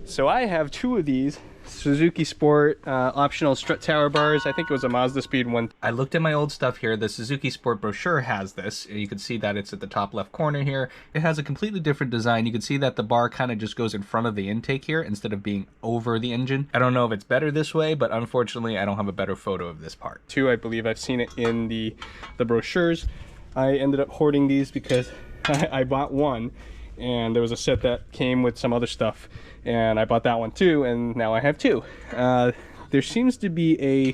So I have two of these Suzuki Sport optional strut tower bars. I think it was a Mazda Speed one. I looked at my old stuff here. The Suzuki Sport brochure has this. You can see that it's at the top left corner here. It has a completely different design. You can see that the bar kind of just goes in front of the intake here instead of being over the engine. I don't know if it's better this way, but unfortunately I don't have a better photo of this part. Two, I believe I've seen it in the brochures. I ended up hoarding these because I bought one and there was a set that came with some other stuff, and I bought that one too, and now I have two. There seems to be a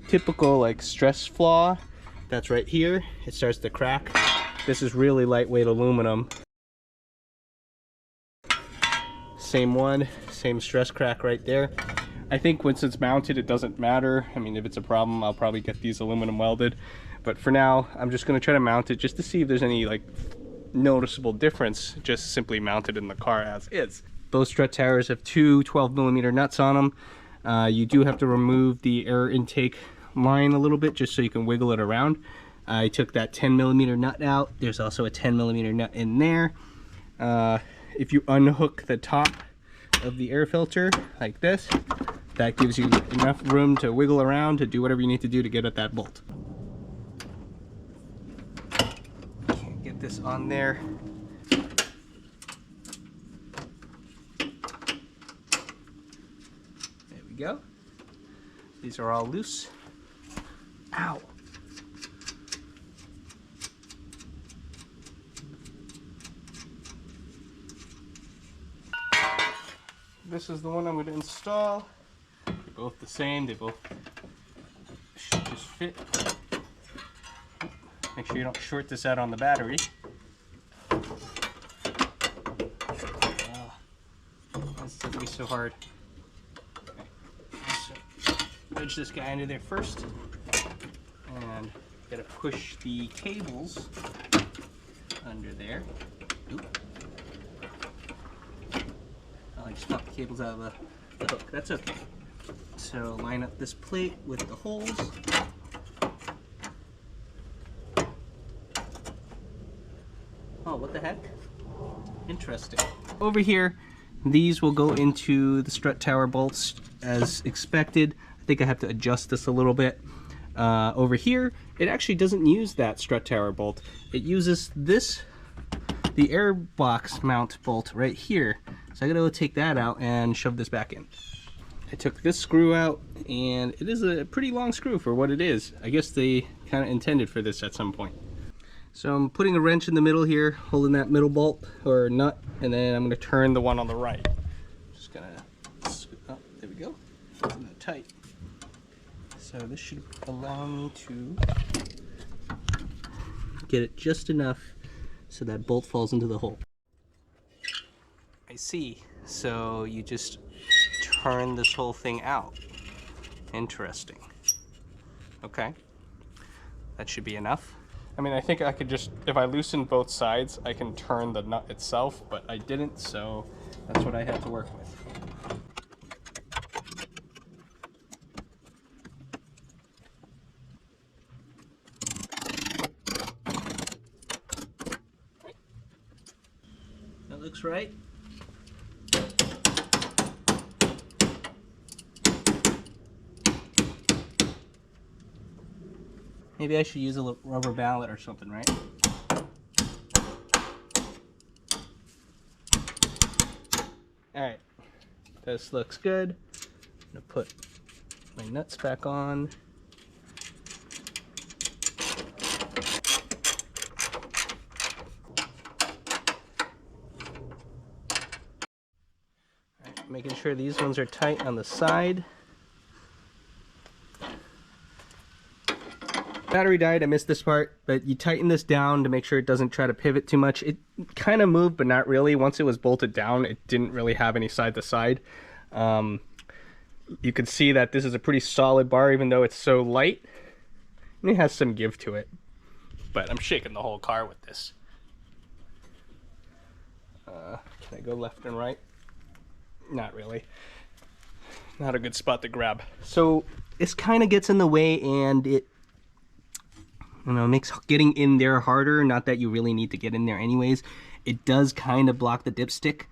typical like stress flaw that's right here. It starts to crack. This is really lightweight aluminum. Same one, same stress crack right there. I think once it's mounted, it doesn't matter. I mean, if it's a problem, I'll probably get these aluminum welded. But for now, I'm just gonna try to mount it just to see if there's any like noticeable difference, just simply mounted in the car as is. Both strut towers have two 12mm nuts on them. You do have to remove the air intake line a little bit just so you can wiggle it around. I took that 10mm nut out. There's also a 10mm nut in there. If you unhook the top of the air filter like this, that gives you enough room to wiggle around to do whatever you need to do to get at that bolt. Can't get this on there. Go. These are all loose. Ow. This is the one I'm going to install. They're both the same. They both should just fit. Make sure you don't short this out on the battery. This doesn't be so hard. Wedge this guy under there first, and gotta push the cables under there. Oop. I just pop the cables out of the hook. That's okay. So line up this plate with the holes. Oh, what the heck? Interesting. Over here, these will go into the strut tower bolts as expected. I think I have to adjust this a little bit. Over here, it actually doesn't use that strut tower bolt. It uses this, the air box mount bolt right here. So I gotta go take that out and shove this back in. I took this screw out, and it is a pretty long screw for what it is. I guess they kind of intended for this at some point. So I'm putting a wrench in the middle here, holding that middle bolt or nut, and then I'm gonna turn the one on the right. Just gonna, oh, there we go. Isn't that tight? So this should allow me to get it just enough so that bolt falls into the hole. I see. So you just turn this whole thing out. Interesting. Okay. That should be enough. I mean, I think I could just, if I loosen both sides, I can turn the nut itself, but I didn't, so that's what I had to work with. That looks right. Maybe I should use a rubber mallet or something, right? Alright, this looks good. I'm gonna put my nuts back on. Alright, making sure these ones are tight on the side. Battery died, I missed this part, but you tighten this down to make sure it doesn't try to pivot too much. It kind of moved, but not really. Once it was bolted down, it didn't really have any side to side. You can see that this is a pretty solid bar, even though it's so light. And it has some give to it. But I'm shaking the whole car with this. Can I go left and right? Not really. Not a good spot to grab. So this kind of gets in the way, and it makes getting in there harder. Not that you really need to get in there anyways. It does kind of block the dipstick.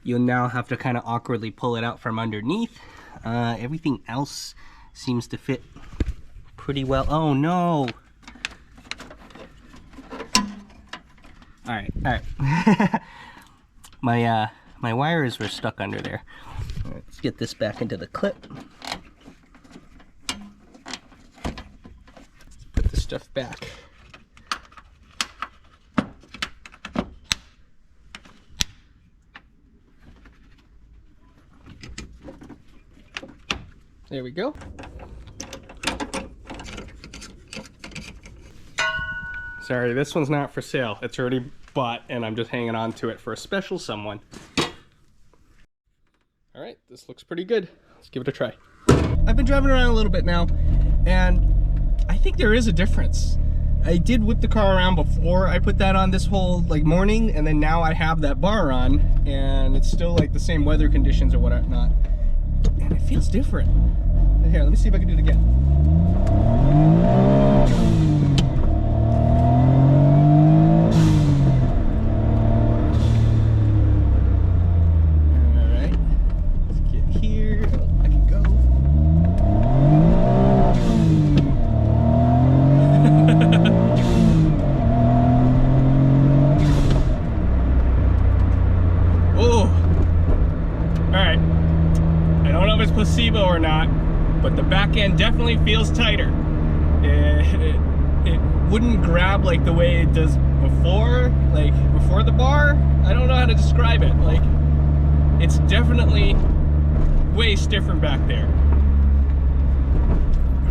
you'll now have to kind of awkwardly pull it out from underneath. Everything else seems to fit pretty well. Oh no! All right. My wires were stuck under there. All right, let's get this back into the clip. Put this stuff back. There we go. Sorry, this one's not for sale. It's already bought and I'm just hanging on to it for a special someone. All right, this looks pretty good. Let's give it a try. I've been driving around a little bit now and I think there is a difference. I did whip the car around before I put that on this whole like morning, and then now I have that bar on and it's still like the same weather conditions or whatnot. And it feels different. Here, let me see if I can do it again. Alright, let's get here. I can go. Oh! Alright. I don't know if it's placebo or not, but the back end definitely feels tighter. It wouldn't grab like the way it does before, like before the bar. I don't know how to describe it. Like, it's definitely way stiffer back there.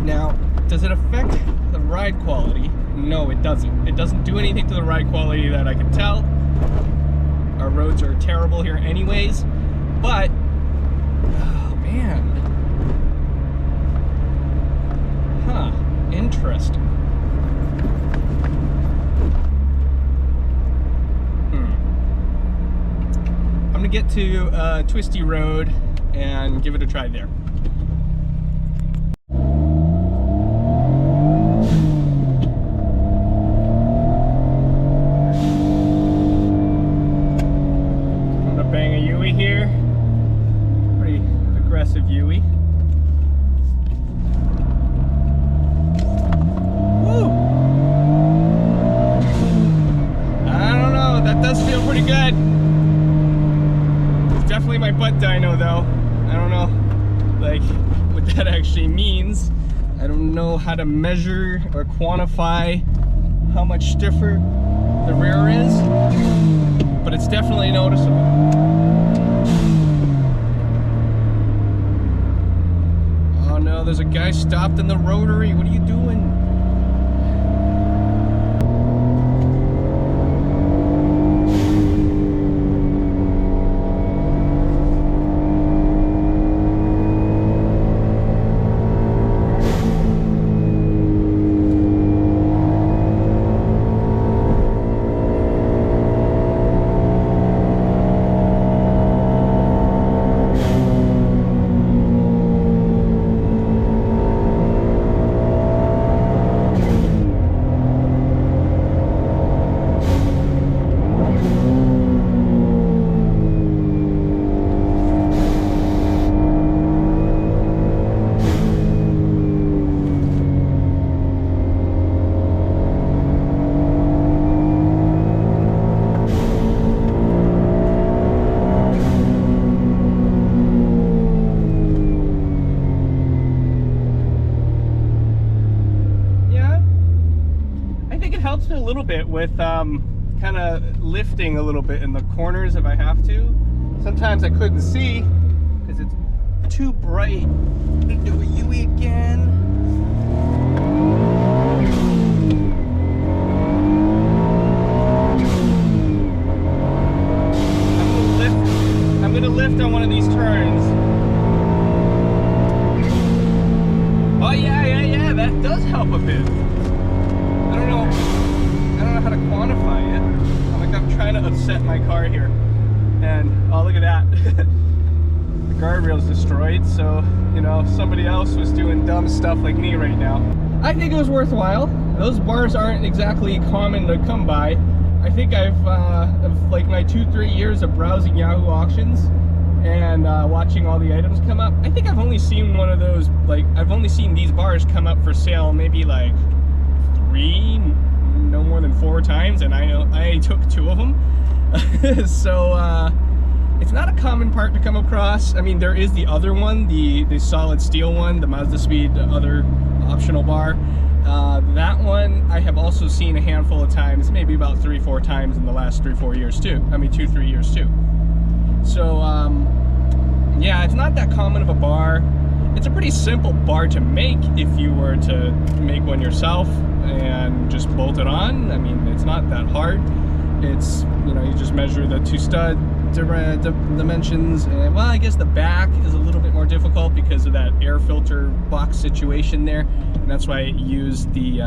Now, does it affect the ride quality? No, it doesn't. It doesn't do anything to the ride quality that I can tell. Our roads are terrible here anyways, but oh man. Huh, interesting. I'm gonna get to Twisty Road and give it a try there. I'm gonna bang a Yui here. Pretty aggressive Yui. Pretty good. It's definitely my butt dyno though. I don't know like what that actually means. I don't know how to measure or quantify how much stiffer the rear is, but it's definitely noticeable. Oh no, there's a guy stopped in the rotary. What are you doing? A little bit with kind of lifting a little bit in the corners if I have to. Sometimes I couldn't see because it's too bright. I'm gonna do a Yui again. I'm gonna lift on one of these turns. Oh yeah, that does help a bit. I don't know how to quantify it. Like, I'm trying to upset my car here, and oh, look at that. The guardrail's destroyed, so you know somebody else was doing dumb stuff like me right now. I think it was worthwhile. Those bars aren't exactly common to come by. I think I've of like my 2-3 years of browsing Yahoo auctions and watching all the items come up, I think I've only seen one of those, like I've only seen these bars come up for sale maybe like 3, no more than 4 times, and I took 2 of them. So it's not a common part to come across. I mean, there is the other one, the solid steel one, the Mazda Speed, the other optional bar. That one I have also seen a handful of times, maybe about 3-4 times in the last 3-4 years too. I mean 2-3 years too. So yeah, it's not that common of a bar. It's a pretty simple bar to make if you were to make one yourself and just bolt it on. I mean, it's not that hard. It's, you know, you just measure the 2 stud dimensions, and well, I guess the back is a little bit more difficult because of that air filter box situation there, and that's why I used the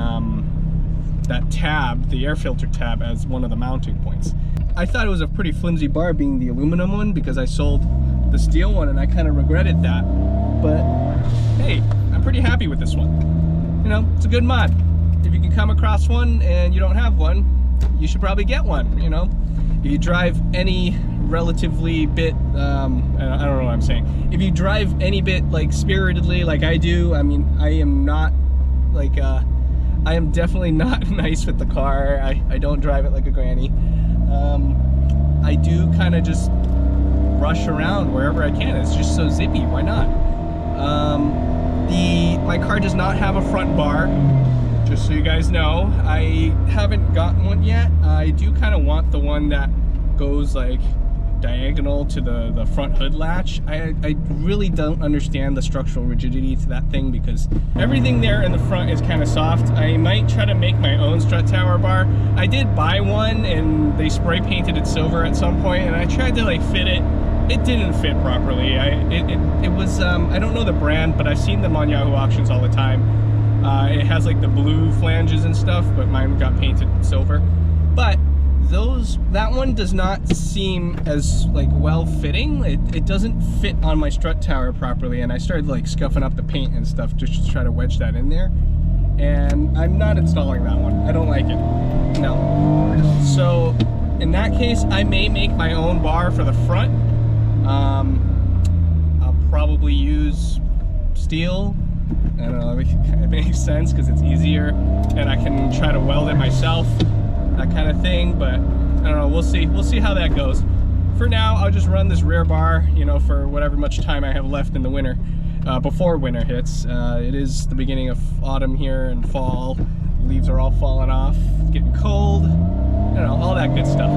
that tab, the air filter tab, as one of the mounting points. I thought it was a pretty flimsy bar being the aluminum one because I sold the steel one and I kind of regretted that, but hey, I'm pretty happy with this one. You know, it's a good mod. If you can come across one and you don't have one, you should probably get one. You know, if you drive any relatively bit, I don't know what I'm saying. If you drive any bit like spiritedly like I do, I mean, I am not like, I am definitely not nice with the car. I don't drive it like a granny. I do kind of just rush around wherever I can. It's just so zippy, why not? My car does not have a front bar, just so you guys know. I haven't gotten one yet. I do kind of want the one that goes like diagonal to the front hood latch. I really don't understand the structural rigidity to that thing because everything there in the front is kind of soft. I might try to make my own strut tower bar. I did buy one and they spray painted it silver at some point, and I tried to like fit it. It didn't fit properly. It was, I don't know the brand, but I've seen them on Yahoo auctions all the time. It has like the blue flanges and stuff, but mine got painted silver. But that one does not seem as like well fitting. It doesn't fit on my strut tower properly, and I started like scuffing up the paint and stuff just to try to wedge that in there, and I'm not installing that one. I don't like it, no. So in that case, I may make my own bar for the front. I'll probably use steel. I don't know, it makes sense because it's easier and I can try to weld it myself, that kind of thing, but I don't know, we'll see how that goes. For now, I'll just run this rear bar, you know, for whatever much time I have left in the winter, before winter hits. It is the beginning of autumn here and fall. Leaves are all falling off, it's getting cold, you know, all that good stuff.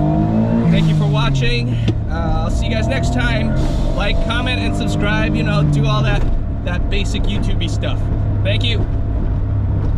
Thank you for watching. I'll see you guys next time. Like, comment, and subscribe, you know, do all that basic YouTube-y stuff. Thank you.